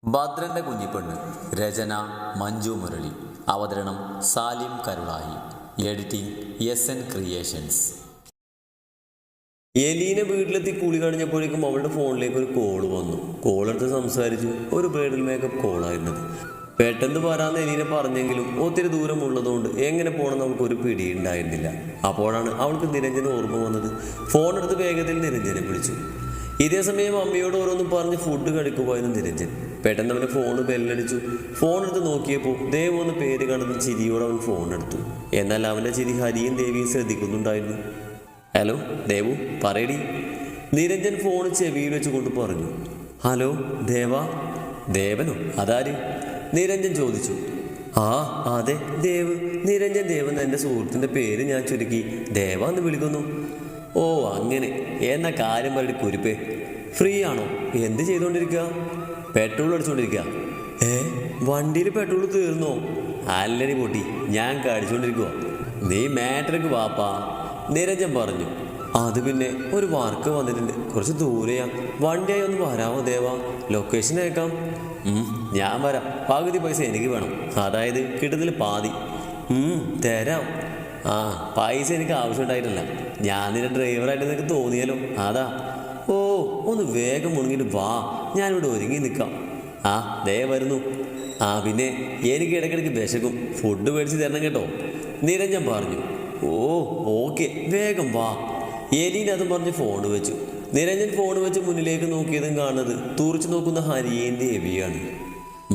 ഭദ്രന്റെ കുഞ്ഞിപ്പെണ്ണ്. രചന മഞ്ജു മുരളി. അവതരണം Salim Karulai. Editing SN creations. Elina വീട്ടിലെത്തി കുളി കഴിഞ്ഞപ്പോഴേക്കും അവളുടെ ഫോണിലേക്ക് ഒരു കോള് വന്നു. കോളെടുത്ത് സംസാരിച്ചു. ഒരു ബ്രൈഡൽ മേക്കപ്പ് കോളായിരുന്നത്. പെട്ടെന്ന് വരാമെന്ന് എലീന പറഞ്ഞെങ്കിലും ഒത്തിരി ദൂരമുള്ളതുകൊണ്ട് എങ്ങനെ പോകണമെന്ന് അവൾക്കൊരു പിടിയുണ്ടായിരുന്നില്ല. അപ്പോഴാണ് അവൾക്ക് നിരഞ്ജന ഓർമ്മ വന്നത്. ഫോണെടുത്ത് വേഗത്തിൽ നിരഞ്ജനെ വിളിച്ചു. ഇതേ സമയം അമ്മയോട് ഓരോന്നും പറഞ്ഞ് ഫുഡ് കഴിക്കുമായിരുന്നു നിരഞ്ജൻ. പെട്ടെന്ന് അവൻ്റെ ഫോണ് ബെല്ലടിച്ചു. ഫോണെടുത്ത് നോക്കിയപ്പോൾ ദേവു എന്ന പേര് കണ്ടെന്ന് ചിരിയോടെ അവൻ ഫോണെടുത്തു. എന്നാൽ അവൻ്റെ ചിരി ഹരിയും ദേവിയും ശ്രദ്ധിക്കുന്നുണ്ടായിരുന്നു. ഹലോ ദേവു, പറയടി. നിരഞ്ജൻ ഫോൺ ചെവിയിൽ വെച്ചുകൊണ്ട് പറഞ്ഞു. ഹലോ ദേവാ. ദേവനോ? അതാര്? നിരഞ്ജൻ ചോദിച്ചു. ആ അതെ, ദേവ്. നിരഞ്ജൻ ദേവൻ എൻ്റെ സുഹൃത്തിൻ്റെ പേര് ഞാൻ ചുരുക്കി ദേവ എന്ന് വിളിക്കുന്നു. ഓ അങ്ങനെ. എന്ന കാര്യം പറയടി കുരിപ്പേ. ഫ്രീ ആണോ? എന്ത് ചെയ്തുകൊണ്ടിരിക്കുക? പെട്രോൾ അടിച്ചുകൊണ്ടിരിക്കുക. വണ്ടിയിൽ പെട്രോൾ തീർന്നോ? അല്ലടി പൊട്ടി, ഞാൻ കടിച്ചുകൊണ്ടിരിക്കുക. നീ മാട്രിക്ക് വാപ്പാ, നിരഞ്ജൻ പറഞ്ഞു. അത് പിന്നെ ഒരു വർക്ക് വന്നിട്ടുണ്ട്, കുറച്ച് ദൂരെയാ. വണ്ടിയായി ഒന്ന് വരാമോ ദേവാ? ലൊക്കേഷൻ അയക്കാം. ഞാൻ വരാം. പകുതി പൈസ എനിക്ക് വേണം, അതായത് കിട്ടുന്നതിൽ പാതി. തരാം. ആ പൈസ എനിക്ക് ആവശ്യമുണ്ടായിട്ടില്ല. ഞാൻ നിന്റെ ഡ്രൈവറായിട്ട് നിനക്ക് തോന്നിയാലോ, അതാ. ഓ ഒന്ന് വേഗം മുണങ്ങിട്ട് വാ, ഞാനിവിടെ ഒരുങ്ങി നിൽക്കാം. ആ ദേ വരുന്നു. ആ പിന്നെ എനിക്ക് ഇടയ്ക്കിടയ്ക്ക് വിശക്കും, ഫുഡ് മേടിച്ച് തരണം കേട്ടോ, നിരഞ്ജൻ പറഞ്ഞു. ഓ ഓക്കെ, വേഗം വാ. എലീന അതും പറഞ്ഞ് ഫോൺ വെച്ചു. നിരഞ്ജൻ ഫോൺ വെച്ച് മുന്നിലേക്ക് നോക്കിയതും കാണുന്നത് തുറച്ചു നോക്കുന്ന ഹരിയേയും ദേവിയാണ്.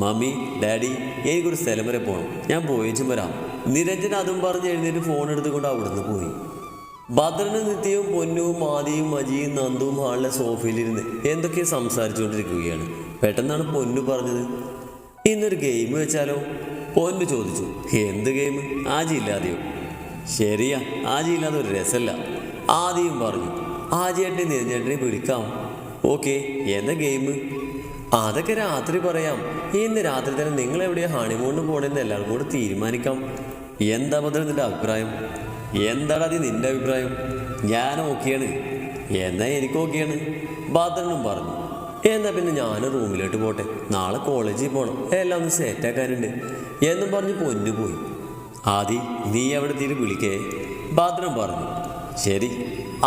മമ്മി, ഡാഡി, എനിക്കൊരു സ്ഥലം വരെ പോകണം, ഞാൻ പോയേച്ചും വരാം. നിരഞ്ജൻ അതും പറഞ്ഞ് എഴുന്നേറ്റ് ഫോൺ എടുത്തുകൊണ്ട് അവിടുന്ന് പോയി. ഭദ്രനും നിത്യവും പൊന്നുവും ആദിയും അജിയും നന്ദുവും ഹാളിലെ സോഫയിലിരുന്ന് എന്തൊക്കെയോ സംസാരിച്ചുകൊണ്ടിരിക്കുകയാണ്. പെട്ടെന്നാണ് പൊന്നു പറഞ്ഞത്. ഇന്നൊരു ഗെയിം വെച്ചാലോ? പൊന്നു ചോദിച്ചു. എന്ത് ഗെയിം? ആജി ഇല്ലാതെയോ? ശരിയാ, ആജി ഇല്ലാതെ ഒരു രസമല്ല, ആദിയും പറഞ്ഞു. ആജിയേട്ടനെ നിരഞ്ജേട്ടനെ വിളിക്കാം. ഓക്കെ, എന്താ ഗെയിം? അതൊക്കെ രാത്രി പറയാം. ഇന്ന് രാത്രി തന്നെ നിങ്ങൾ എവിടെയാണ് ഹണിമൂണിന് പോകണമെന്ന് എല്ലാവരും കൂടെ തീരുമാനിക്കാം. എന്താ ഭദ്രൻ നിന്റെ അഭിപ്രായം? എന്താടാ അത് നിന്റെ അഭിപ്രായം? ഞാൻ ഓക്കെയാണ്. എന്നാ എനിക്ക് ഓക്കെയാണ്, ഭദ്രനും പറഞ്ഞു. എന്നാൽ പിന്നെ ഞാൻ റൂമിലോട്ട് പോട്ടെ, നാളെ കോളേജിൽ പോകണം, എല്ലാം ഒന്ന് സെറ്റാക്കാനുണ്ട് എന്നും പറഞ്ഞ് പൊന്നു പോയി. ആദി, നീ അവിടെ തീരെ വിളിക്കേ, ഭദ്രൻ പറഞ്ഞു. ശരി.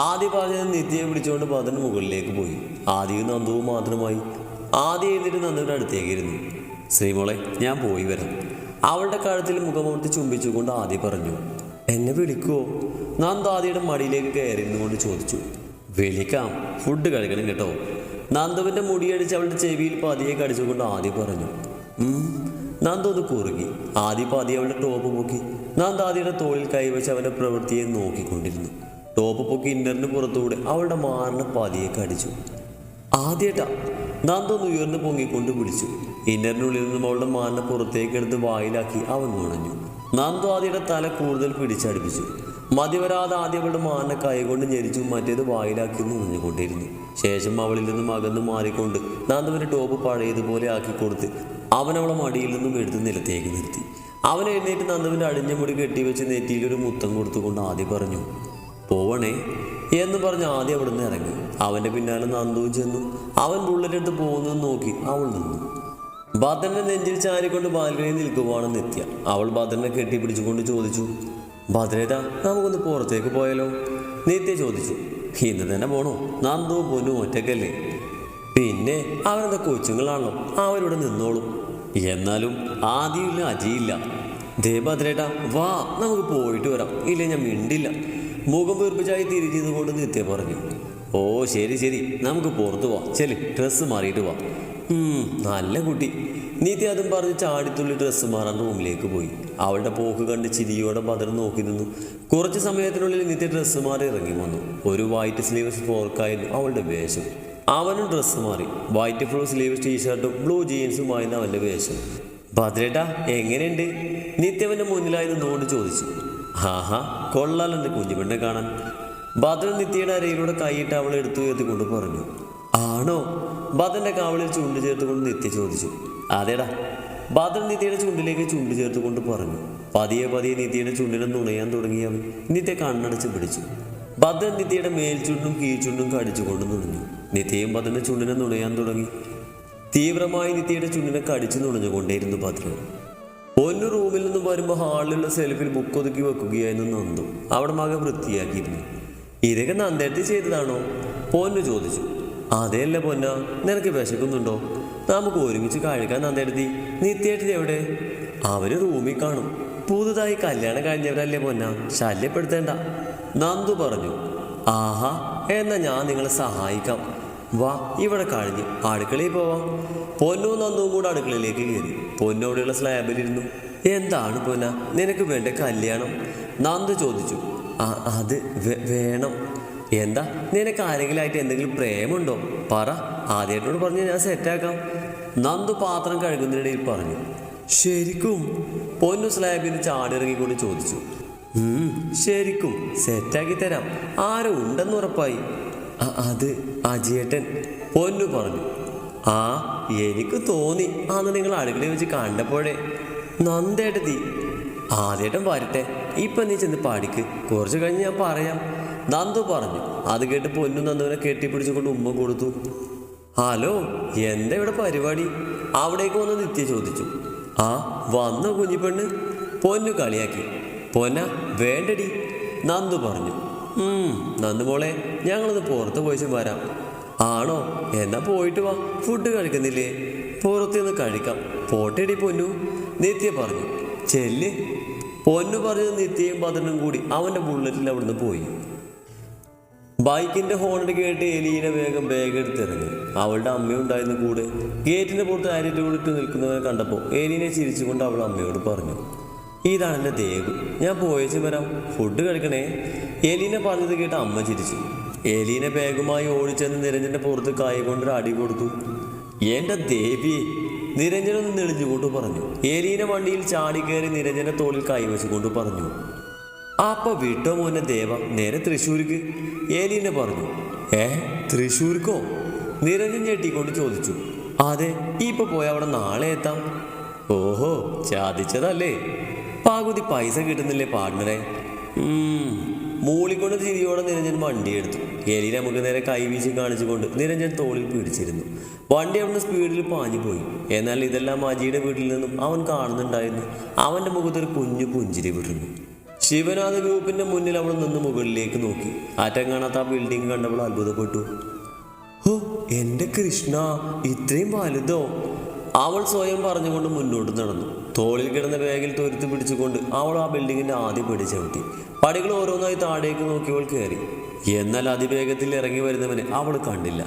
ആദി പറഞ്ഞത് നിത്യയെ വിളിച്ചുകൊണ്ട് ഭദ്രൻ മുകളിലേക്ക് പോയി. ആദിയും നന്ദുവും മാത്രമായി. ആദ്യം എഴുന്നേറ്റ് നന്ദുവിൻ്റെ അടുത്തേക്ക് ഇരുന്നു. ശ്രീമോളെ, ഞാൻ പോയി വരാം. അവളുടെ കഴുത്തിൽ മുഖമോർത്തി ചുംബിച്ചുകൊണ്ട് ആദി പറഞ്ഞു. എന്നെ വിളിക്കുവോ? നന്ദു ആദിയുടെ മടിയിലേക്ക് കയറിയിരുന്നു കൊണ്ട് ചോദിച്ചു. വിളിക്കാം, ഫുഡ് കഴിക്കണം കേട്ടോ. നന്ദുവിൻ്റെ മുടിയടിച്ച് അവളുടെ ചെവിയിൽ പതിയെ കടിച്ചുകൊണ്ട് ആദി പറഞ്ഞു. നന്ദു അത് കുറുകി. ആദി പതിയെ അവളുടെ ടോപ്പ് പൊക്കി. നന്ദു ആദിയുടെ തോളിൽ കൈവച്ച് അവൻ്റെ പ്രവൃത്തിയെ നോക്കിക്കൊണ്ടിരുന്നു. ടോപ്പ് പൊക്കി ഇന്നറിന് പുറത്തൂടെ അവളുടെ മാറിന് പതിയെ കടിച്ചു. ആദ്യേട്ടാ, നന്ദു ഉയർന്ന് പൊങ്ങിക്കൊണ്ട് വിളിച്ചു. ഇന്നറിനുള്ളിൽ നിന്നും അവളുടെ മാറിനെ പുറത്തേക്ക് എടുത്ത് വായിലാക്കി അവൻ നുണഞ്ഞു. നന്ദു ആദിയുടെ തല കൂടുതൽ പിടിച്ചടിപ്പിച്ചു. മതിവരാതെ ആദ്യം അവളുടെ മാറിനെ കൈകൊണ്ട് ഞെരിച്ചു, മറ്റേത് വായിലാക്കി നുണഞ്ഞുകൊണ്ടിരുന്നു. ശേഷം അവളിൽ നിന്നും അകന്ന് മാറിക്കൊണ്ട് നന്ദുവിൻ്റെ ടോപ്പ് പഴയതുപോലെ ആക്കി കൊടുത്ത് അവൻ അവളെ മടിയിൽ നിന്നും എടുത്ത് നിലത്തേക്ക് നിർത്തി. അവൻ എഴുന്നേറ്റ് നന്ദുവിൻ്റെ അടിഞ്ഞ മുടി കെട്ടിവെച്ച് നെറ്റിയിലൊരു മുത്തം കൊടുത്തുകൊണ്ട് ആദ്യം പറഞ്ഞു. പോവണേ എന്ന് പറഞ്ഞ് ആദ്യം അവിടെ നിന്ന് ഇറങ്ങി. അവൻ്റെ പിന്നാലെ നന്ദുവും ചെന്നു. അവൻ ബുള്ളറ്റെടുത്ത് പോകുന്നത് നോക്കി അവൾ നിന്നു. ഭദ്രനെ നെഞ്ചിൽ ചാരിക്കൊണ്ട് ബാൽക്കണിയിൽ നിൽക്കുവാണ് നിത്യ. അവൾ ഭദ്രനെ കെട്ടിപ്പിടിച്ചുകൊണ്ട് ചോദിച്ചു. ഭദ്രേതാ, നമുക്കൊന്ന് പുറത്തേക്ക് പോയാലോ? നിത്യ ചോദിച്ചു. ഇന്ന് തന്നെ പോണോ? നന്ദുവും പൊന്നും ഒറ്റക്കല്ലേ? പിന്നെ അവരെന്താ കൊച്ചുങ്ങളാണല്ലോ, അവരിവിടെ നിന്നോളും. എന്നാലും ആദ്യമില്ല അജിയില്ല. ദേ ഭദ്രേട്ടാ, വാ നമുക്ക് പോയിട്ട് വരാം, ഇല്ല ഞാൻ മിണ്ടില്ല. മുഖം വീർപ്പിച്ചായി തിരിഞ്ഞതുകൊണ്ട് നിത്യ പറഞ്ഞു. ഓ ശരി ശരി, നമുക്ക് പുറത്തു പോവാം. ചെല്, ഡ്രസ്സ് മാറിയിട്ട് പോവാം. നല്ല കുട്ടി. നിത്യ അതും പറഞ്ഞ് ചാടിത്തുള്ളി ഡ്രസ്സ് മാറാൻ റൂമിലേക്ക് പോയി. അവളുടെ പോക്ക് കണ്ട് ചിരിയോടെ ഭദ്രൻ നോക്കി നിന്നു. കുറച്ച് സമയത്തിനുള്ളിൽ നിത്യ ഡ്രസ്സ് മാറി ഇറങ്ങി വന്നു. ഒരു വൈറ്റ് സ്ലീവ്സ് ഫ്രോക്കായിരുന്നു അവളുടെ വേഷം. അവനും ഡ്രസ്സ് മാറി. വൈറ്റ് ഫ്ലോ സ്ലീവ്സ് ടീഷർട്ടും ബ്ലൂ ജീൻസുമായിരുന്നു അവൻ്റെ വേഷം. ഭദ്രേട്ടാ എങ്ങനെയുണ്ട്? നിത്യവൻ്റെ മുന്നിലായി നിന്നുകൊണ്ട് ചോദിച്ചു. ആഹാ, കൊള്ളാലോ എൻ്റെ കുഞ്ഞുപെണ്ണെ കാണാൻ. ഭദ്രൻ നിത്യയുടെ അരയിലൂടെ കൈയിട്ട് അവളെ എടുത്തു ഉയർത്തിക്കൊണ്ട് പറഞ്ഞു. ആണോ? ഭദ്രൻ്റെ കാവളിൽ ചുണ്ട് ചേർത്തുകൊണ്ട് നിത്യ ചോദിച്ചു. അതേടാ. ഭദ്രൻ നിത്യയുടെ ചുണ്ടിലേക്ക് ചുണ്ട് ചേർത്തുകൊണ്ട് പറഞ്ഞു. പതിയെ പതിയെ നിത്യയുടെ ചുണ്ടിനെ നുണയാൻ തുടങ്ങിയവൻ നിത്യ കണ്ണടച്ച് പിടിച്ചു. ഭദ്രൻ നിത്യയുടെ മേൽചുണ്ടും കീഴ്ചുണ്ടും കടിച്ചുകൊണ്ട് നുണഞ്ഞു. നിത്യയും ഭദ്രൻ്റെ ചുണ്ടിനെ നുണയാൻ തുടങ്ങി. തീവ്രമായി നിത്യയുടെ ചുണ്ടിനെ കടിച്ചു നുണഞ്ഞുകൊണ്ടേയിരുന്നു ഭദ്രൻ. പൊന്നു റൂമിൽ നിന്നും വരുമ്പോൾ ഹാളിലുള്ള സെൽഫിൽ ബുക്ക് ഒതുക്കി വെക്കുകയായിരുന്നു നന്ദു. അവിടെ മകൻ വൃത്തിയാക്കിയിരുന്നു. ഇതൊക്കെ നന്ദേട്ടി ചെയ്തതാണോ? പൊന്നു ചോദിച്ചു. അതെയല്ല പൊന്ന, നിനക്ക് വിശക്കുന്നുണ്ടോ? നമുക്ക് ഒരുമിച്ച് കഴിക്കാൻ നന്ദേട്ടി. നിത്യേട്ടൻ എവിടെ? അവര് റൂമിൽ കാണും. പുതുതായി കല്യാണം കഴിഞ്ഞവരല്ലേ പൊന്ന, ശല്യപ്പെടുത്തേണ്ട, നന്ദു പറഞ്ഞു. ആഹാ, എന്നാ ഞാൻ നിങ്ങളെ സഹായിക്കാം. വാ, ഇവിടെ കഴിഞ്ഞ് അടുക്കളയിൽ പോവാം. പൊന്നു നന്ദുവും കൂടെ അടുക്കളയിലേക്ക് കയറി. പൊന്നോടെയുള്ള സ്ലാബിലിരുന്നു. എന്താണ് പൊന്ന നിനക്ക് വേണ്ട കല്യാണം? നന്ദു ചോദിച്ചു. അത് വേണം. എന്താ, നിനക്ക് ആരെങ്കിലായിട്ട് എന്തെങ്കിലും പ്രേമുണ്ടോ? പറ, ആദ്യമായിട്ടോട് പറഞ്ഞ് ഞാൻ സെറ്റാക്കാം. നന്ദു പാത്രം കഴുകുന്നതിനിടയിൽ പറഞ്ഞു. ശരിക്കും? പൊന്നു സ്ലാബിന് ചാടിറങ്ങിക്കൊണ്ട് ചോദിച്ചു. ശരിക്കും സെറ്റാക്കി തരാം. ആരും ഉണ്ടെന്ന് ഉറപ്പായി. അത് അജിയേട്ടൻ, പൊന്നു പറഞ്ഞു. ആ, എനിക്ക് തോന്നി അന്ന് നിങ്ങൾ അടുക്കളയിൽ വെച്ച് കണ്ടപ്പോഴേ. നന്ദേട്ടത്തി, ആദ്യേട്ടൻ വരട്ടെ, ഇപ്പൊ നീ ചെന്ന് പാടിക്ക്, കുറച്ച് കഴിഞ്ഞ് ഞാൻ പറയാം, നന്ദു പറഞ്ഞു. അത് കേട്ട് പൊന്നു നന്ദുവിനെ കെട്ടിപ്പിടിച്ചുകൊണ്ട് ഉമ്മ കൊടുത്തു. ഹലോ, എന്താ ഇവിടെ പരിപാടി? അവിടേക്ക് വന്ന് നിത്യ ചോദിച്ചു. ആ, വന്നോ കുഞ്ഞിപ്പെണ്ണ്? പൊന്നു കളിയാക്കി. പൊന്ന വേണ്ടടി, നന്ദു പറഞ്ഞു. നന്ദു മോളെ, ഞങ്ങളൊന്ന് പുറത്ത് പോയിച്ചും വരാം. ആണോ? എന്നാ പോയിട്ട് വാ. ഫുഡ് കഴിക്കുന്നില്ലേ? പുറത്തുനിന്ന് കഴിക്കാം. പോട്ടെടി പൊന്നു, നിത്യ പറഞ്ഞു. ചെല്ല്. പൊന്നു പറഞ്ഞത് നിത്യയും ഭദ്രനും കൂടി അവൻ്റെ ബുള്ളറ്റിൽ അവിടുന്ന് പോയി. ബൈക്കിന്റെ ഹോണിൽ കേട്ട് എലീന വേഗം ബാഗ് എടുത്തിറങ്ങി. അവളുടെ അമ്മയുണ്ടായിരുന്നു കൂടെ. ഗേറ്റിന്റെ പുറത്ത് അരിട്ടോടിട്ട് നിൽക്കുന്നവനെ കണ്ടപ്പോൾ എലീനെ ചിരിച്ചുകൊണ്ട് അവൾ അമ്മയോട് പറഞ്ഞു. ഇതാണ് എൻ്റെ ദേവ്, ഞാൻ പോയേച്ച് വരാം, ഫുഡ് കഴിക്കണേ. എലീന പറഞ്ഞത് കേട്ട് അമ്മ ചിരിച്ചു. എലീന ബാഗുമായി ഓടിച്ചെന്ന് നിരഞ്ജന്റെ പുറത്ത് കൈ കൊണ്ടൊരു അടി കൊടുത്തു. എൻ്റെ ദേവി, നിരഞ്ജനൊന്ന് നെളിഞ്ഞുകൊണ്ട് പറഞ്ഞു. എലീന വണ്ടിയിൽ ചാടിക്കയറി നിരഞ്ജന്റെ തോളിൽ കൈവച്ചുകൊണ്ട് പറഞ്ഞു. അപ്പൊ വിട്ടോ മോനെ ദേവ, നേരെ തൃശ്ശൂർക്ക്, ഏലീന പറഞ്ഞു. തൃശ്ശൂർക്കോ? നിരഞ്ജൻ ഞെട്ടിക്കൊണ്ട് ചോദിച്ചു. അതെ, ഇപ്പൊ പോയി അവിടെ നാളെ എത്താം. ഓഹോ, ചാദിച്ചതല്ലേ? പകുതി പൈസ കിട്ടുന്നില്ലേ പാർട്ട്ണറെ? മൂളിക്കൊണ്ട് ചിരിയോടെ നിരഞ്ജൻ വണ്ടിയെടുത്തു. എലീന നമുക്ക് നേരെ കൈവീശി കാണിച്ചുകൊണ്ട് നിരഞ്ജൻ തോളിൽ പിടിച്ചിരുന്നു. വണ്ടി അവിടുന്ന് സ്പീഡിൽ പാഞ്ഞു പോയി. എന്നാൽ ഇതെല്ലാം അജിയുടെ വീട്ടിൽ നിന്നും അവൻ കാണുന്നുണ്ടായിരുന്നു. അവൻ്റെ മുഖത്തൊരു കുഞ്ഞു പുഞ്ചിരി വിടുന്നു. ശിവനാഥ ഗ്രൂപ്പിന്റെ മുന്നിൽ അവൾ നിന്ന് മുകളിലേക്ക് നോക്കി. ആറ്റം കാണാത്ത ആ ബിൽഡിംഗ് കണ്ടവൾ അത്ഭുതപ്പെട്ടു. ഓ എൻ്റെ കൃഷ്ണ, ഇത്രയും വലുതോ? അവൾ സ്വയം പറഞ്ഞുകൊണ്ട് മുന്നോട്ട് നടന്നു. തോളിൽ കിടന്ന ബാഗിൽ തൊരുത്ത് പിടിച്ചുകൊണ്ട് അവൾ ആ ബിൽഡിങ്ങിന്റെ ആദ്യ പടി ചവിട്ടി. പടികൾ ഓരോന്നായി താഴേക്ക് നോക്കിയവൾ കയറി. എന്നാൽ അതിവേഗത്തിൽ ഇറങ്ങി വരുന്നവനെ അവൾ കണ്ടില്ല.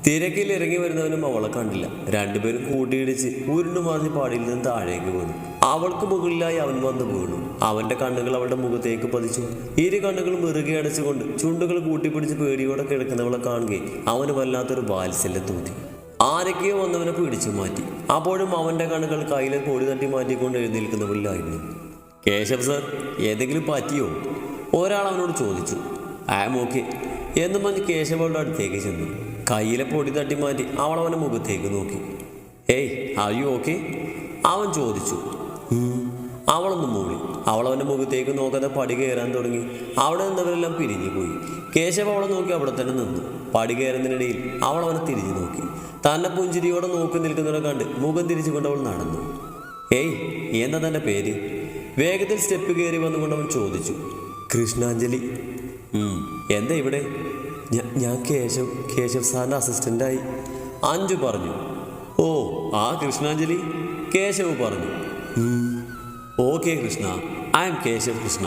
തിരക്കിൽ ഇറങ്ങി വരുന്നവനും അവളെ കണ്ടില്ല. രണ്ടുപേരും കൂട്ടിയിടിച്ച് ഉരുണ്ടു മറിഞ്ഞ് പാടിയിൽ നിന്ന് താഴേക്ക് വീണു. അവൾക്ക് മുകളിലായി അവൻ വന്ന് വീണു. അവന്റെ കണ്ണുകൾ അവളുടെ മുഖത്തേക്ക് പതിച്ചു. ഇരു കണ്ണുകളും ഇറുകെ അടച്ചുകൊണ്ട് ചുണ്ടുകൾ കൂട്ടിപ്പിടിച്ച് പേടിയോടെ കിടക്കുന്നവളെ കാണുകയും അവന് വല്ലാത്തൊരു വാത്സല്യം തോന്നി. ആരൊക്കെയോ വന്നവനെ പിടിച്ചു മാറ്റി. അപ്പോഴും അവന്റെ കണ്ണുകൾ കയ്യിലെ പൊടി തട്ടി മാറ്റിക്കൊണ്ട് എഴുന്നേൽക്കുന്നവരിലായിരുന്നു. കേശവ് സർ, ഏതെങ്കിലും പറ്റിയോ? ഒരാൾ അവനോട് ചോദിച്ചു. ഐ ആം ഓക്കെ എന്നും പറഞ്ഞ് കേശവളുടെ അടുത്തേക്ക് ചെന്നു. കയ്യിലെ പൊടി തട്ടി മാറ്റി അവൾ അവൻ്റെ മുഖത്തേക്ക് നോക്കി. ഏയ്, ആർ യു ഓക്കെ? അവൻ ചോദിച്ചു. അവളൊന്ന് മൂളി. അവളവൻ്റെ മുഖത്തേക്ക് നോക്കാതെ പടി കയറാൻ തുടങ്ങി. അവിടെ നിന്നവരെല്ലാം പിരിഞ്ഞു പോയി. കേശവ് അവളെ നോക്കി അവിടെ തന്നെ നിന്നു. പടി കയറുന്നതിനിടയിൽ അവൾ അവനെ തിരിഞ്ഞു നോക്കി. തന്നെ പുഞ്ചിരിയോടെ നോക്കി നിൽക്കുന്നവരെ കണ്ട് മുഖം തിരിച്ചുകൊണ്ട് അവൾ നടന്നു. ഏയ്, എന്താ തൻ്റെ പേര്? വേഗത്തിൽ സ്റ്റെപ്പ് കയറി വന്നുകൊണ്ട് അവൻ ചോദിച്ചു. കൃഷ്ണാഞ്ജലി. എന്താ ഇവിടെ? ഞാൻ കേശവ് സാറിൻ്റെ അസിസ്റ്റൻ്റായി. അഞ്ജു പറഞ്ഞു. ഓ, ആ കൃഷ്ണാഞ്ജലി? കേശവ് പറഞ്ഞു. Okay Krishna, I M Keshav Krishna.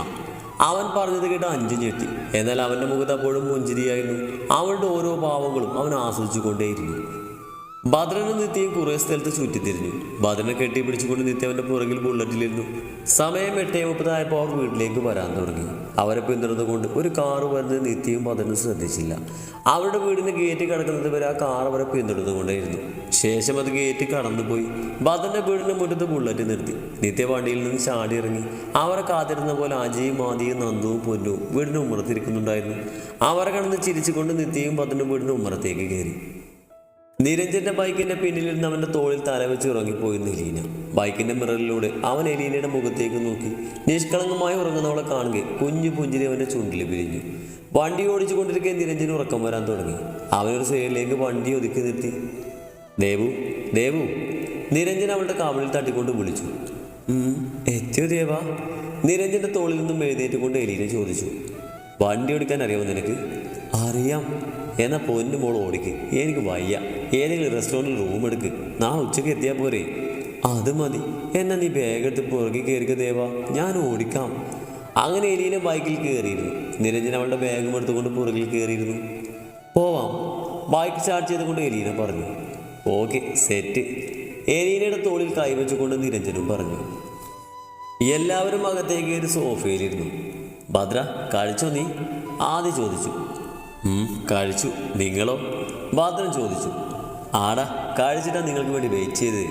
അവൻ പറഞ്ഞത് കേട്ട് അഞ്ജു ഞെട്ടി. എന്നാൽ അവൻ്റെ മുഖത്ത് അപ്പോഴും പുഞ്ചിരിയായിരുന്നു. അവളുടെ ഓരോ ഭാവങ്ങളും അവൻ ആസ്വദിച്ചു കൊണ്ടേയിരുന്നു. ഭദ്രനും നിത്യയും കുറേ സ്ഥലത്ത് ചുറ്റിത്തിരിഞ്ഞു. ഭദ്രനെ കെട്ടിപ്പിടിച്ചുകൊണ്ട് നിത്യ അവൻ്റെ പുറകിൽ ബുള്ളറ്റിലിരുന്നു. സമയം 8:30 അവർ വീട്ടിലേക്ക് വരാൻ തുടങ്ങി. അവരെ പിന്തുടർന്നുകൊണ്ട് ഒരു കാറ് വരുന്നത് നിത്യയും ഭദ്രനും ശ്രദ്ധിച്ചില്ല. അവരുടെ വീടിന് ഗേറ്റ് കടക്കുന്നത് വരെ ആ കാർ അവരെ പിന്തുടർന്നുകൊണ്ടേയിരുന്നു. ശേഷം അത് ഗേറ്റ് കടന്നുപോയി. ഭദ്രന്റെ വീടിന്റെ മുറ്റത്ത് ബുള്ളറ്റ് നിർത്തി. നിത്യ വണ്ടിയിൽ നിന്ന് ചാടി ഇറങ്ങി. അവരെ കാത്തിരുന്ന പോലെ അജയും ആദിയും നന്ദുവും പൊന്നും വീടിന് ഉമ്മറത്തിരിക്കുന്നുണ്ടായിരുന്നു. അവരെ കടന്ന് ചിരിച്ചുകൊണ്ട് നിത്യയും ഭദ്രന്റെ വീടിന് ഉമ്മറത്തേക്ക് കയറി. നിരഞ്ജന്റെ ബൈക്കിന്റെ പിന്നിലിരുന്ന് അവന്റെ തോളിൽ തലവെച്ച് ഉറങ്ങിപ്പോയിരുന്നു എലീന. ബൈക്കിന്റെ മിററിലൂടെ അവൻ എലീനയുടെ മുഖത്തേക്ക് നോക്കി. നിഷ്കളങ്കമായി ഉറങ്ങുന്നവളെ കാണുകയും കുഞ്ഞു പുഞ്ചിരി അവന്റെ ചുണ്ടിൽ പിരിഞ്ഞു. വണ്ടി ഓടിച്ചു കൊണ്ടിരിക്കെ നിരഞ്ജന് ഉറക്കം വരാൻ തുടങ്ങി. അവനൊരു സൈഡിലേക്ക് വണ്ടി ഒതുക്കി നിർത്തി. ദേവു ദേവു, നിരഞ്ജൻ അവളുടെ കാവലിൽ തട്ടിക്കൊണ്ട് വിളിച്ചു. എത്തിയോ ദേവാ? നിരഞ്ജന്റെ തോളിൽ നിന്നും എഴുന്നേറ്റുകൊണ്ട് എലീന ചോദിച്ചു. വണ്ടി ഓടിക്കാൻ അറിയാമോ നിനക്ക്? അറിയാം. എന്നാ പൊന്നു മോൾ ഓടിക്ക്, എനിക്ക് വയ്യ. ഏതെങ്കിലും റെസ്റ്റോറൻറ്റിൽ റൂം എടുക്ക്, നാളെ ഉച്ചയ്ക്ക് എത്തിയാൽ പോരെ? അത് മതി. എന്നാ നീ ബാഗ് എടുത്ത് പുറകിൽ കയറിക്ക ദേവാ, ഞാൻ ഓടിക്കാം. അങ്ങനെ എലീന ബൈക്കിൽ കയറിയിരുന്നു. നിരഞ്ജൻ അവളുടെ ബാഗും എടുത്തുകൊണ്ട് പുറകിൽ കയറിയിരുന്നു. പോവാം, ബൈക്ക് സ്റ്റാർട്ട് ചെയ്തുകൊണ്ട് എലീന പറഞ്ഞു. Okay set. എലീനയുടെ തോളിൽ കൈവച്ചുകൊണ്ട് നിരഞ്ജനും പറഞ്ഞു. എല്ലാവരും അകത്തേക്ക് കയറി സോഫയിലിരുന്നു. ഭദ്ര, കഴിച്ചോ നീ? ആദ്യം ചോദിച്ചു. കഴിച്ചു. നിങ്ങളോ? ഭദ്രൻ ചോദിച്ചു. ആടാ, കഴിച്ചിട്ടാണ് നിങ്ങൾക്ക് വേണ്ടി വെയിറ്റ് ചെയ്തത്.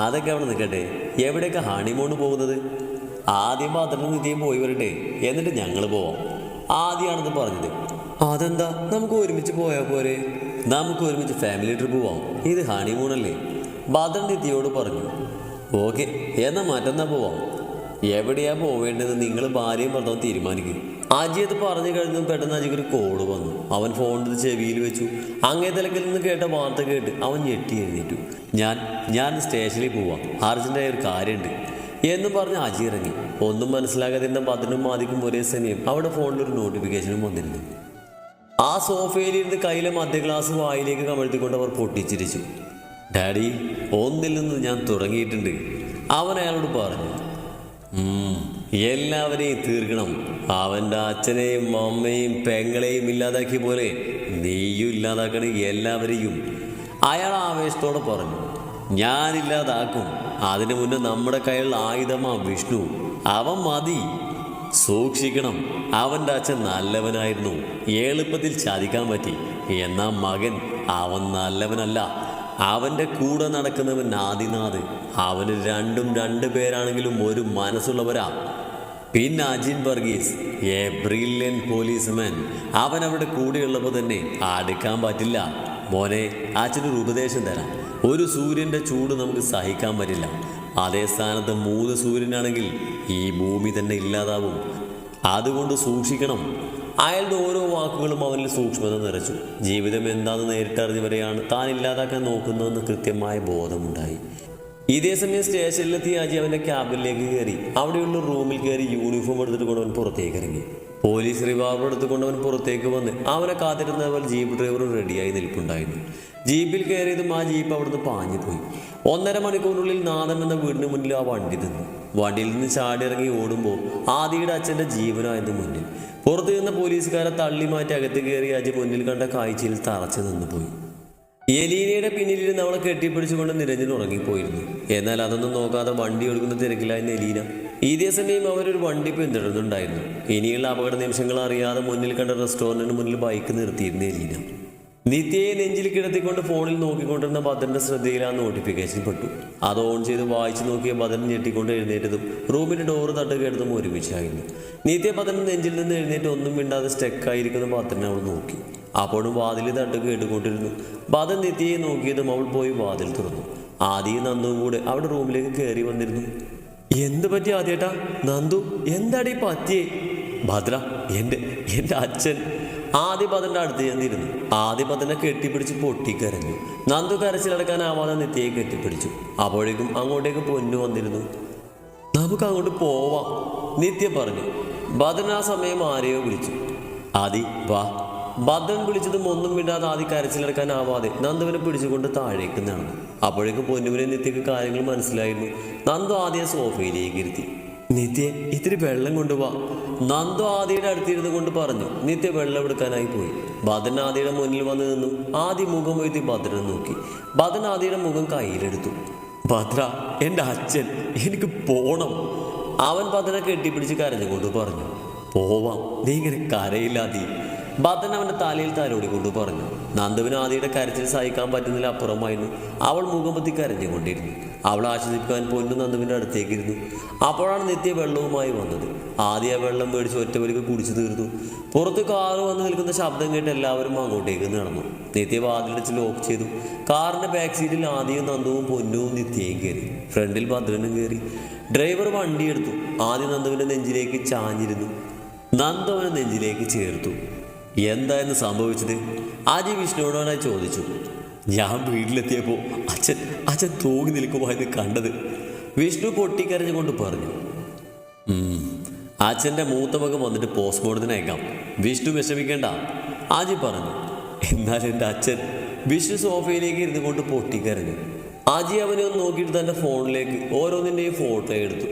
അതൊക്കെ അവിടെ നിൽക്കട്ടെ, എവിടെയൊക്കെ ഹണിമൂണ് പോകുന്നത്? ആദ്യം ഭദ്രനും നിധിയും പോയി വരട്ടെ, എന്നിട്ട് ഞങ്ങൾ പോവാം. ആദ്യമാണെന്ന് പറഞ്ഞത്. അതെന്താ, നമുക്ക് ഒരുമിച്ച് പോയാൽ പോരെ? നമുക്ക് ഒരുമിച്ച് ഫാമിലി ട്രിപ്പ് പോവാം, ഇത് ഹണിമൂണല്ലേ? ഭദ്രൻ നിധിയോട് പറഞ്ഞു. ഓക്കെ, എന്നാൽ മറ്റന്നാ പോവാം. എവിടെയാ പോവേണ്ടത് നിങ്ങൾ ഭാര്യയും ഭർത്താവും തീരുമാനിക്കും. അജിയത് പറഞ്ഞു കഴിഞ്ഞതും പെട്ടെന്ന് അജിക്കൊരു കോള് വന്നു. അവൻ ഫോണിൽ ചെവിയിൽ വെച്ചു. അങ്ങേ തലക്കിൽ നിന്ന് കേട്ട വാർത്ത കേട്ട് അവൻ ഞെട്ടി എഴുന്നേറ്റു. ഞാൻ സ്റ്റേഷനിൽ പോവാം, അർജന്റായ ഒരു കാര്യമുണ്ട് എന്ന് പറഞ്ഞ് അജി ഇറങ്ങി. ഒന്നും മനസ്സിലാകാതിരുന്ന ഭദ്രനും ആദിക്കും ഒരേ സമയം അവിടെ ഫോണിലൊരു നോട്ടിഫിക്കേഷനും വന്നിരുന്നു. ആ സോഫയിലിരുന്ന് കയ്യിലെ മധ്യ ഗ്ലാസ് വായിലേക്ക് കമഴ്ത്തിക്കൊണ്ട് അവർ പൊട്ടിച്ചിരിച്ചു. ഡാഡി, ഒന്നിൽ നിന്ന് ഞാൻ തുടങ്ങിയിട്ടുണ്ട്, അവൻ അയാളോട് പറഞ്ഞു. എല്ലാവരെയും തീർക്കണം. അവൻ്റെ അച്ഛനെയും അമ്മയും പെങ്ങളെയും ഇല്ലാതാക്കിയ പോലെ നീയും ഇല്ലാതാക്കണ എല്ലാവരെയും, അയാൾ ആവേശത്തോടെ പറഞ്ഞു. ഞാനില്ലാതാക്കും. അതിനു മുന്നേ നമ്മുടെ കയ്യിലുള്ള ആയുധമാ വിഷ്ണു, അവൻ മതി. സൂക്ഷിക്കണം. അവൻ്റെ അച്ഛൻ നല്ലവനായിരുന്നു, എളുപ്പത്തിൽ ചതിക്കാൻ പറ്റി. എന്നാ മകൻ അവൻ നല്ലവനല്ല. അവൻ്റെ കൂടെ നടക്കുന്നവൻ ആദിനാഥ്. അവന് രണ്ടു പേരാണെങ്കിലും ഒരു മനസ്സുള്ളവരാ. പിന്നെ Ajin Varghese, A brilliant policeman. അവൻ അവിടെ കൂടെയുള്ളപ്പോൾ തന്നെ അടുക്കാൻ പറ്റില്ല. മോനെ, അച്ഛനൊരു ഉപദേശം തരാം. ഒരു സൂര്യൻ്റെ ചൂട് നമുക്ക് സഹിക്കാൻ പറ്റില്ല. അതേ സ്ഥാനത്ത് 3 സൂര്യനാണെങ്കിൽ ഈ ഭൂമി തന്നെ ഇല്ലാതാവും. അതുകൊണ്ട് സൂക്ഷിക്കണം. അയാളുടെ ഓരോ വാക്കുകളും അവനിൽ സൂക്ഷ്മത നിറച്ചു. ജീവിതം എന്താണെന്ന് നേരിട്ടറിഞ്ഞവരെയാണ് താൻ ഇല്ലാതാക്കാൻ നോക്കുന്നതെന്ന് കൃത്യമായ ബോധമുണ്ടായി. ഇതേ സമയം സ്റ്റേഷനിലെത്തിയ അജി അവൻ്റെ ക്യാബിനിലേക്ക് കയറി. അവിടെയുള്ള റൂമിൽ കയറി യൂണിഫോം എടുത്തിട്ട് കൊണ്ടവൻ പുറത്തേക്ക് ഇറങ്ങി. പോലീസ് റിവാൾവർ എടുത്തുകൊണ്ടവൻ പുറത്തേക്ക് വന്ന് അവനെ കാത്തിരുന്നവർ ജീപ്പ് ഡ്രൈവർ റെഡിയായി നിൽപ്പുണ്ടായിരുന്നു. ജീപ്പിൽ കയറിയതും ആ ജീപ്പ് അവിടുന്ന് പാഞ്ഞുപോയി. 1.5 മണിക്കൂറിനുള്ളിൽ നാദം എന്ന വീടിന് മുന്നിൽ ആ വണ്ടി നിന്നു. വണ്ടിയിൽ നിന്ന് ചാടിയിറങ്ങി ഓടുമ്പോൾ ആദിയുടെ അച്ഛൻ്റെ ജീവനായിരുന്നു മുന്നിൽ. പുറത്തു നിന്ന പോലീസുകാരെ തള്ളി മാറ്റി അകത്ത് കയറി അജി മുന്നിൽ കണ്ട കാഴ്ചയിൽ തറച്ചു നിന്നുപോയി. എലീനയുടെ പിന്നിലിരുന്ന് അവളെ കെട്ടിപ്പിടിച്ചുകൊണ്ട് നിരഞ്ജൻ ഉറങ്ങിപ്പോയിരുന്നു. എന്നാൽ അതൊന്നും നോക്കാതെ വണ്ടി ഒഴുകുന്ന തിരക്കിലായിരുന്നു എലീന. ഇതേ സമയം അവരൊരു വണ്ടി പിന്തുടരുന്നുണ്ടായിരുന്നു. ഇനിയുള്ള അപകട നിമിഷങ്ങൾ അറിയാതെ മുന്നിൽ കണ്ട റെസ്റ്റോറൻറ്റിന് മുന്നിൽ ബൈക്ക് നിർത്തിയിരുന്ന എലീന. നിത്യയെ നെഞ്ചിൽ കിടത്തിക്കൊണ്ട് ഫോണിൽ നോക്കിക്കൊണ്ടിരുന്ന ഭദ്രന്റെ ശ്രദ്ധയിൽ ആ നോട്ടിഫിക്കേഷൻ പെട്ടു. അത് ഓൺ ചെയ്ത് വായിച്ചു നോക്കിയ ഭദ്രൻ ഞെട്ടിക്കൊണ്ട് എഴുന്നേറ്റതും റൂമിന്റെ ഡോറ് തട്ടുകേട്ടതും ഒരുമിച്ചായിരുന്നു. നിത്യ ഭദ്രൻ നെഞ്ചിൽ നിന്ന് എഴുന്നേറ്റ് ഒന്നും മിണ്ടാതെ സ്റ്റെക്കായിരിക്കുന്ന ഭദ്രനെ അവൾ നോക്കി. അപ്പോഴും വാതിൽ തട്ട് കേട്ടുകൊണ്ടിരുന്നു. ഭദ്രൻ നിത്യയെ നോക്കിയതും അവൾ പോയി വാതിൽ തുറന്നു. ആദിയും നന്ദുവും കൂടെ അവിടെ റൂമിലേക്ക് കയറി വന്നിരുന്നു. എന്ത് പറ്റി ആദ്യേട്ടാ? നന്ദു, എന്താടീ പറ്റിയേ? ഭദ്ര, എൻ്റെ അച്ഛൻ. ആദ്യ ഭദ്രന്റെ അടുത്ത് ചെന്നിരുന്നു. ആദ്യ ഭദ്രനെ കെട്ടിപ്പിടിച്ച് പൊട്ടിക്കരഞ്ഞു. നന്ദു കരച്ചിലടക്കാനാവാതെ നിത്യയെ കെട്ടിപ്പിടിച്ചു. അപ്പോഴേക്കും അങ്ങോട്ടേക്ക് പൊന്നു വന്നിരുന്നു. നമുക്ക് അങ്ങോട്ട് പോവാം, നിത്യ പറഞ്ഞു. ഭദ്രൻ ആ സമയം ആരെയോ വിളിച്ചു. ആദി വാ. ഭദ്രൻ വിളിച്ചതും ഒന്നും വിടാതെ ആദി കരച്ചിലടക്കാനാവാതെ നന്ദുവിനെ പിടിച്ചുകൊണ്ട് താഴേക്ക് നടന്നു. അപ്പോഴേക്കും പൊന്നുവിനെ നിത്യക്ക് കാര്യങ്ങൾ മനസ്സിലായിരുന്നു. നന്ദു ആദ്യം സോഫയിലേക്ക് ഇരുത്തി. നിത്യ, ഇത്തിരി വെള്ളം കൊണ്ടുപോവാ, നന്ദു ആദിയുടെ അടുത്തിരുന്ന് കൊണ്ട് പറഞ്ഞു. നിത്യ വെള്ളം എടുക്കാനായി പോയി. ഭദ്രൻ ആദിയുടെ മുന്നിൽ വന്ന് നിന്നു. ആദി മുഖം ഉയർത്തി ഭദ്രനെ നോക്കി. ഭദ്രൻ ആദിയുടെ മുഖം കയ്യിലെടുത്തു. ഭദ്ര, എൻ്റെ അച്ഛൻ, എനിക്ക് പോണം. അവൻ ഭദ്രനെ കെട്ടിപ്പിടിച്ച് കരഞ്ഞുകൊണ്ട് പറഞ്ഞു. പോവാം, നീ ഇങ്ങനെ കരയില്ലാതി. ഭദ്രൻ അവൻ്റെ തലയിൽ തലോടിക്കൊണ്ട് പറഞ്ഞു. നന്ദുവിന് ആദിയുടെ കരച്ചിൽ സഹിക്കാൻ പറ്റുന്നതിൽ അപ്പുറമായിരുന്നു. അവൾ മുഖംപത്തി കരഞ്ഞുകൊണ്ടിരുന്നു. അവളെ ആശ്വസിപ്പിക്കാൻ പൊന്നു നന്ദുവിൻ്റെ അടുത്തേക്കിരുന്നു. അപ്പോഴാണ് നിത്യ വെള്ളവുമായി വന്നത്. ആദ്യ വെള്ളം മേടിച്ച് ഒറ്റവലിക്ക് കുടിച്ചു തീർത്തു. പുറത്ത് കാറ് വന്ന് നിൽക്കുന്ന ശബ്ദം കേട്ട് എല്ലാവരും അങ്ങോട്ടേക്ക് നടന്നു. നിത്യ വാതിലടിച്ച് ലോക്ക് ചെയ്തു. കാറിൻ്റെ ബാക്ക് സീറ്റിൽ ആദ്യം നന്ദുവും പൊന്നുവും നിത്യയും കയറി. ഫ്രണ്ടിൽ ഭദ്രനും കയറി. ഡ്രൈവർ വണ്ടിയെടുത്തു. ആദ്യം നന്ദുവിൻ്റെ നെഞ്ചിലേക്ക് ചാഞ്ഞിരുന്നു. നന്ദു അവനെ നെഞ്ചിലേക്ക് ചേർത്തു. എന്തായിരുന്നു സംഭവിച്ചത്? ആദി വിഷ്ണുവിനോടായി ചോദിച്ചു. ഞാൻ വീട്ടിലെത്തിയപ്പോൾ അച്ഛൻ തൂങ്ങി നിൽക്കുമായിരുന്നു കണ്ടത്. വിഷ്ണു പൊട്ടിക്കരഞ്ഞുകൊണ്ട് പറഞ്ഞു. അച്ഛൻ്റെ മൂത്ത മകൻ വന്നിട്ട് പോസ്റ്റ്മോർട്ടത്തിന് അയക്കാം, വിഷ്ണു വിഷമിക്കേണ്ട, ആജി പറഞ്ഞു. എന്നാൽ എൻ്റെ അച്ഛൻ, വിഷ്ണു സോഫയിലേക്ക് ഇരുന്നു കൊണ്ട് പൊട്ടിക്കരഞ്ഞു. ആജി അവനെ ഒന്ന് നോക്കിയിട്ട് തൻ്റെ ഫോണിലേക്ക് ഓരോന്നിൻ്റെയും ഫോട്ടോ എടുത്തു.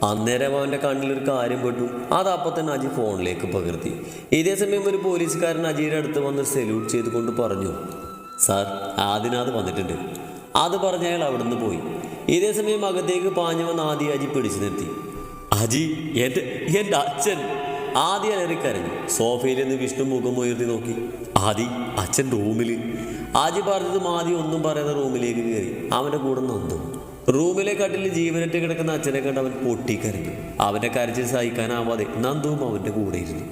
അന്നേരം അവൻ്റെ കണ്ണിലൊരു കാര്യം പെട്ടു. അതപ്പം തന്നെ അജി ഫോണിലേക്ക് പകർത്തി. ഇതേ സമയം ഒരു പോലീസുകാരൻ അജിയുടെ അടുത്ത് വന്ന് സെല്യൂട്ട് ചെയ്തുകൊണ്ട് പറഞ്ഞു, സാർ ആദിനാഥ് വന്നിട്ടുണ്ട്. അത് പറഞ്ഞ അയാൾ അവിടെ നിന്ന് പോയി. ഇതേ സമയം അകത്തേക്ക് പാഞ്ഞു വന്ന് ആദ്യം അജി പിടിച്ചു നിർത്തി. അജി, എൻ്റെ അച്ഛൻ! ആദ്യം അലറിക്കരഞ്ഞു. സോഫയിൽ നിന്ന് വിഷ്ണു മുഖം ഉയർത്തി നോക്കി. അച്ഛൻ റൂമിൽ. ആജി പറഞ്ഞതും ആദ്യം ഒന്നും പറയാതെ റൂമിലേക്ക് കയറി. അവൻ്റെ കൂടെ നന്ദു. റൂമിലെ കട്ടിൽ ജീവനറ്റ് കിടക്കുന്ന അച്ഛനെ കണ്ട് അവൻ പൊട്ടിക്കരഞ്ഞു. അവൻ്റെ കരച്ചിൽ സഹിക്കാനാവാതെ നന്ദുവും അവൻ്റെ കൂടെ ഇരുന്നു.